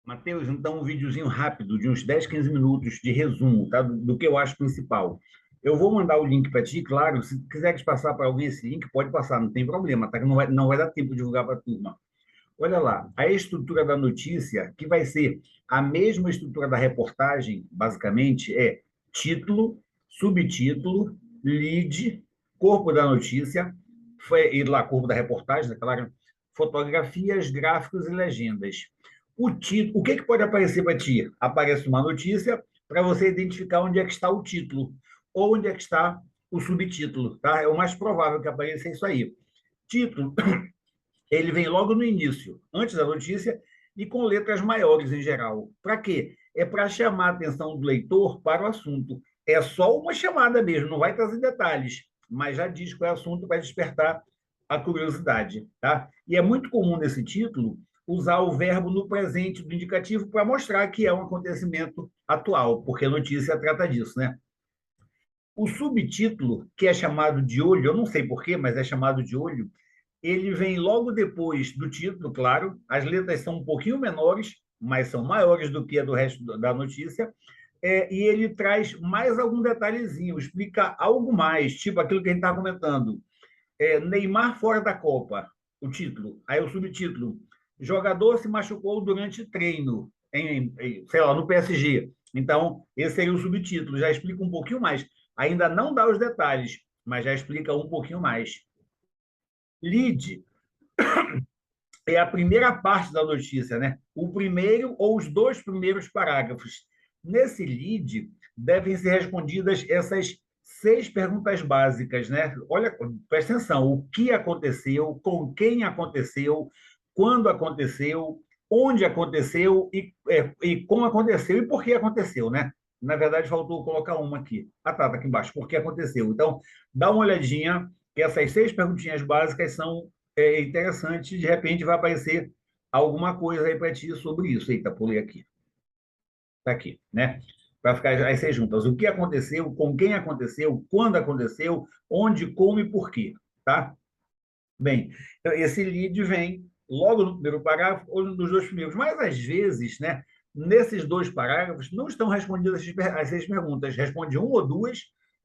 Matheus, então um videozinho rápido, de uns 10, 15 minutos de resumo, tá? Do que eu acho principal. Eu vou mandar o link para ti, claro. Se quiseres passar para alguém esse link, pode passar, não tem problema, tá? Que não vai dar tempo de divulgar para a turma. Olha lá, a estrutura da notícia, que vai ser a mesma estrutura da reportagem, basicamente, é título, subtítulo, lead, corpo da notícia, e lá, corpo da reportagem, é claro, fotografias, gráficos e legendas. O que pode aparecer para ti? Aparece uma notícia para você identificar onde é que está o título, ou onde é que está o subtítulo, tá? É o mais provável que apareça isso aí. Título, ele vem logo no início, antes da notícia, e com letras maiores em geral. Para quê? É para chamar a atenção do leitor para o assunto. É só uma chamada mesmo, não vai trazer detalhes, mas já diz qual é o assunto para despertar a curiosidade. Tá? E é muito comum nesse título usar o verbo no presente do indicativo para mostrar que é um acontecimento atual, porque a notícia trata disso, né? O subtítulo, que é chamado de olho, eu não sei porquê, mas é chamado de olho, ele vem logo depois do título, claro. As letras são um pouquinho menores, mas são maiores do que a do resto da notícia. E ele traz mais algum detalhezinho, explica algo mais, tipo aquilo que a gente estava comentando. Neymar fora da Copa, o título. Aí o subtítulo: jogador se machucou durante treino, sei lá, no PSG. Então, esse seria o subtítulo, já explica um pouquinho mais. Ainda não dá os detalhes, mas já explica um pouquinho mais. Lead é a primeira parte da notícia, né? O primeiro ou os dois primeiros parágrafos. Nesse lead, devem ser respondidas essas 6 perguntas básicas, né? Olha, presta atenção: o que aconteceu, com quem aconteceu, quando aconteceu, onde aconteceu e como aconteceu e por que aconteceu, né? Na verdade, faltou colocar uma aqui. Ah, tá aqui embaixo. Por que aconteceu? Então, dá uma olhadinha, que essas 6 perguntinhas básicas são interessante, de repente vai aparecer alguma coisa aí para ti sobre isso. Eita, pulei aqui. Está aqui, né? Para ficar as 6 juntas. O que aconteceu, com quem aconteceu, quando aconteceu, onde, como e por quê, tá? Bem, então, esse lead vem logo no primeiro parágrafo ou nos dois primeiros, mas às vezes, né, nesses 2 parágrafos não estão respondidas as 6 perguntas, responde uma ou duas,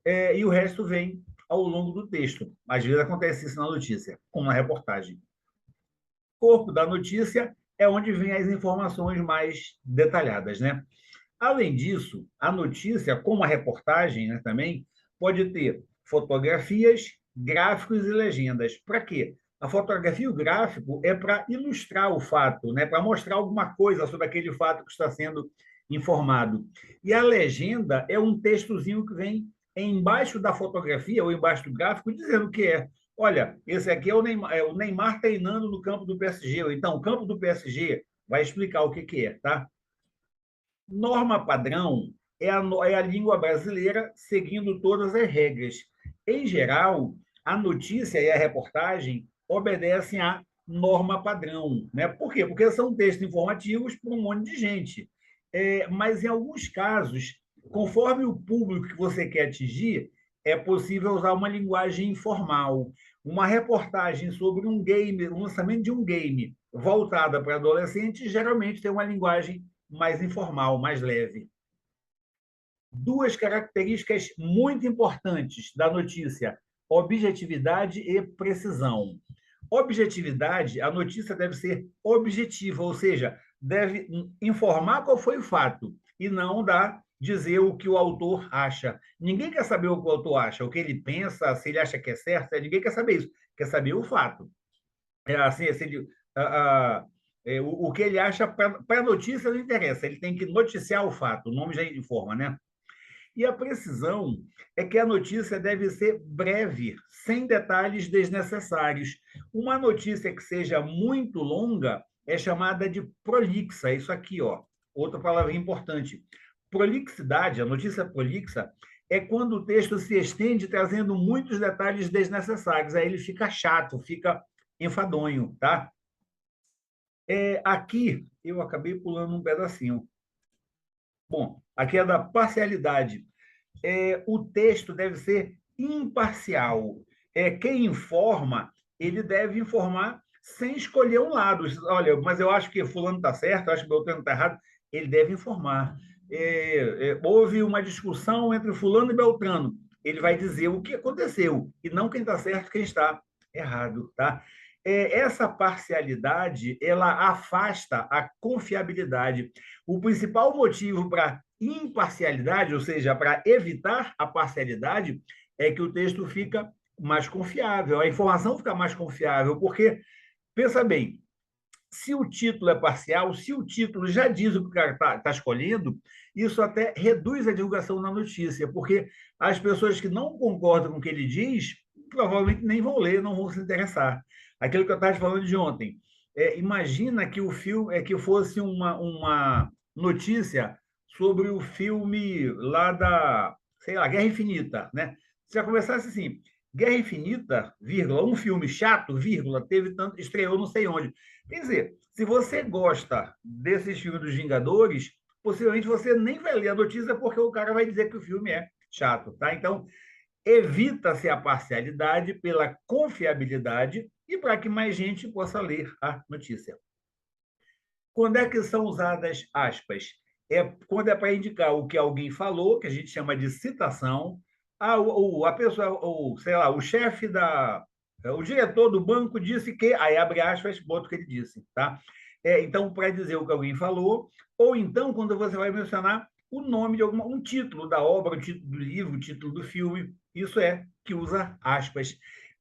e o resto vem ao longo do texto. Às vezes acontece isso na notícia, como na reportagem. Corpo da notícia é onde vêm as informações mais detalhadas, né? Além disso, a notícia, como a reportagem, né, também, pode ter fotografias, gráficos e legendas. Para quê? A fotografia e o gráfico é para ilustrar o fato, né, para mostrar alguma coisa sobre aquele fato que está sendo informado. E a legenda é um textozinho que vem embaixo da fotografia ou embaixo do gráfico dizendo o que é. Olha, esse aqui é o Neymar treinando no campo do PSG. Ou então, o campo do PSG vai explicar o que é, tá? Norma padrão é a língua brasileira seguindo todas as regras. Em geral, a notícia e a reportagem obedecem à norma padrão. Né? Por quê? Porque são textos informativos para um monte de gente. Mas, em alguns casos, conforme o público que você quer atingir, é possível usar uma linguagem informal. Uma reportagem sobre um game, o lançamento de um game voltada para adolescentes, geralmente tem uma linguagem mais informal, mais leve. 2 características muito importantes da notícia: objetividade e precisão. Objetividade, a notícia deve ser objetiva, ou seja, deve informar qual foi o fato e não dizer o que o autor acha. Ninguém quer saber o que o autor acha, o que ele pensa, se ele acha que é certo, ninguém quer saber isso, quer saber o fato. O que ele acha para a notícia não interessa, ele tem que noticiar o fato, o nome já informa, né? E a precisão é que a notícia deve ser breve, sem detalhes desnecessários. Uma notícia que seja muito longa é chamada de prolixa. Isso aqui, ó, outra palavra importante. Prolixidade, a notícia prolixa, é quando o texto se estende trazendo muitos detalhes desnecessários. Aí ele fica chato, fica enfadonho, tá? Aqui eu acabei pulando um pedacinho. Bom, aqui é da parcialidade. O texto deve ser imparcial. Quem informa, ele deve informar sem escolher um lado. Olha, mas eu acho que fulano está certo, eu acho que Beltrano está errado. Ele deve informar. Houve uma discussão entre fulano e Beltrano. Ele vai dizer o que aconteceu, e não quem está certo e quem está errado. Tá? Essa parcialidade, ela afasta a confiabilidade. O principal motivo para imparcialidade, ou seja, para evitar a parcialidade, é que o texto fica mais confiável, a informação fica mais confiável, porque, pensa bem, se o título é parcial, se o título já diz o que o cara está escolhendo, isso até reduz a divulgação na notícia, porque as pessoas que não concordam com o que ele diz, provavelmente nem vão ler, não vão se interessar. Aquilo que eu estava falando de ontem. Imagina que o filme que fosse uma notícia sobre o filme lá da, sei lá, Guerra Infinita, né? Se já começasse assim, Guerra Infinita, vírgula, um filme chato, vírgula, teve tanto, estreou não sei onde. Quer dizer, se você gosta desses filmes dos Vingadores, possivelmente você nem vai ler a notícia porque o cara vai dizer que o filme é chato, tá? Então, evita-se a parcialidade pela confiabilidade e para que mais gente possa ler a notícia. Quando é que são usadas aspas? Quando é para indicar o que alguém falou, que a gente chama de citação. A pessoa, sei lá, o chefe o diretor do banco disse que, aí abre aspas, bota o que ele disse, tá? Então, para dizer o que alguém falou, ou então quando você vai mencionar o nome de um título da obra, o título do livro, o título do filme, isso é que usa aspas.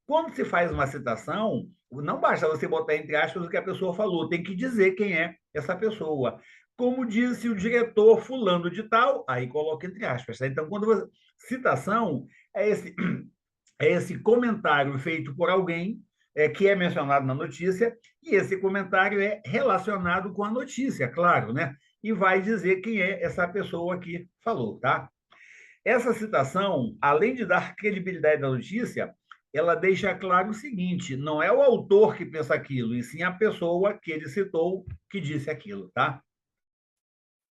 Quando se faz uma citação, não basta você botar entre aspas o que a pessoa falou, tem que dizer quem é essa pessoa. Como disse o diretor fulano de tal, aí coloca entre aspas. Tá? Então, quando você... Citação é esse comentário feito por alguém que é mencionado na notícia, e esse comentário é relacionado com a notícia, claro, né? E vai dizer quem é essa pessoa que falou, tá? Essa citação, além de dar credibilidade à notícia, ela deixa claro o seguinte: não é o autor que pensa aquilo, e sim a pessoa que ele citou que disse aquilo, tá?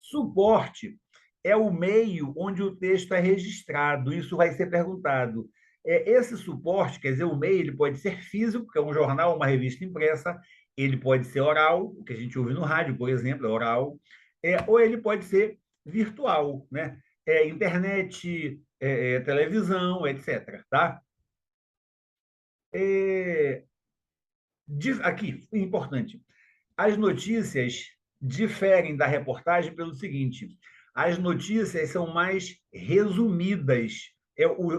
Suporte é o meio onde o texto é registrado. Isso vai ser perguntado. Esse suporte, quer dizer, o meio, ele pode ser físico, que é um jornal, uma revista impressa, ele pode ser oral, o que a gente ouve no rádio, por exemplo, é oral, ou ele pode ser virtual, né? Internet, televisão, etc. Tá? Aqui, importante. As notícias diferem da reportagem pelo seguinte: as notícias são mais resumidas.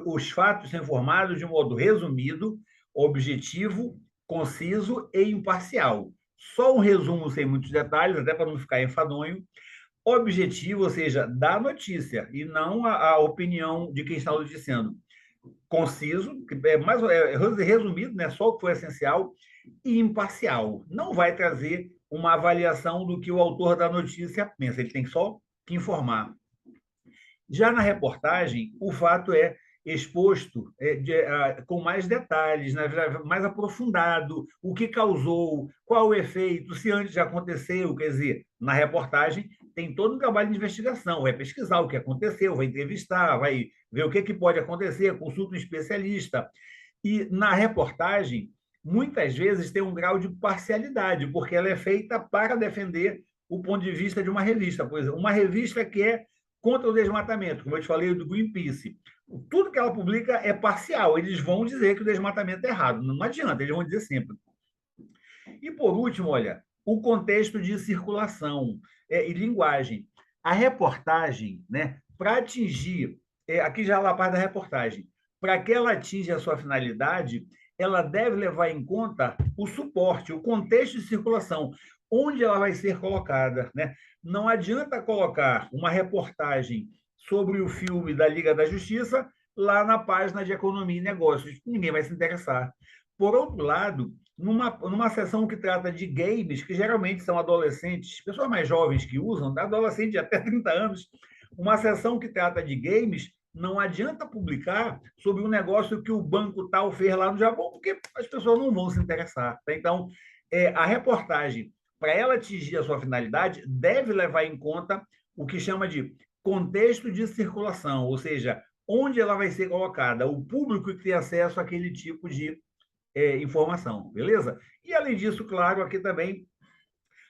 Os fatos são informados de modo resumido, objetivo, conciso e imparcial. Só um resumo sem muitos detalhes, até para não ficar enfadonho. Objetivo, ou seja, da notícia, e não a opinião de quem está noticiando. Conciso, resumido, né? Só o que foi essencial, e imparcial. Não vai trazer uma avaliação do que o autor da notícia pensa, ele tem só que informar. Já na reportagem, o fato é exposto com mais detalhes, né, mais aprofundado, o que causou, qual o efeito, se antes já aconteceu, quer dizer, na reportagem tem todo um trabalho de investigação, vai pesquisar o que aconteceu, vai entrevistar, vai ver o que pode acontecer, consulta um especialista. E na reportagem, muitas vezes tem um grau de parcialidade, porque ela é feita para defender o ponto de vista de uma revista. Por exemplo, uma revista que é contra o desmatamento, como eu te falei do Greenpeace. Tudo que ela publica é parcial. Eles vão dizer que o desmatamento é errado. Não adianta, eles vão dizer sempre. E, por último, olha, o contexto de circulação e linguagem. A reportagem, né, para atingir, aqui já é a parte da reportagem, para que ela atinja a sua finalidade, ela deve levar em conta o suporte, o contexto de circulação, onde ela vai ser colocada. Né? Não adianta colocar uma reportagem sobre o filme da Liga da Justiça lá na página de Economia e Negócios. Ninguém vai se interessar. Por outro lado, numa sessão que trata de games, que geralmente são adolescentes, pessoas mais jovens que usam, adolescentes de até 30 anos, uma sessão que trata de games, não adianta publicar sobre um negócio que o banco tal fez lá no Japão, porque as pessoas não vão se interessar. Tá? Então, a reportagem, para ela atingir a sua finalidade, deve levar em conta o que chama de contexto de circulação, ou seja, onde ela vai ser colocada, o público que tem acesso àquele tipo de informação, beleza? E, além disso, claro, aqui também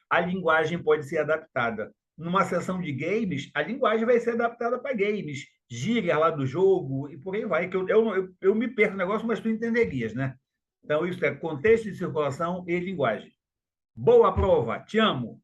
a linguagem pode ser adaptada. Numa sessão de games, a linguagem vai ser adaptada para games, gíria lá do jogo e por aí vai. Que eu me perco no negócio, mas tu entenderias, né? Então, isso é contexto de circulação e linguagem. Boa prova, te amo!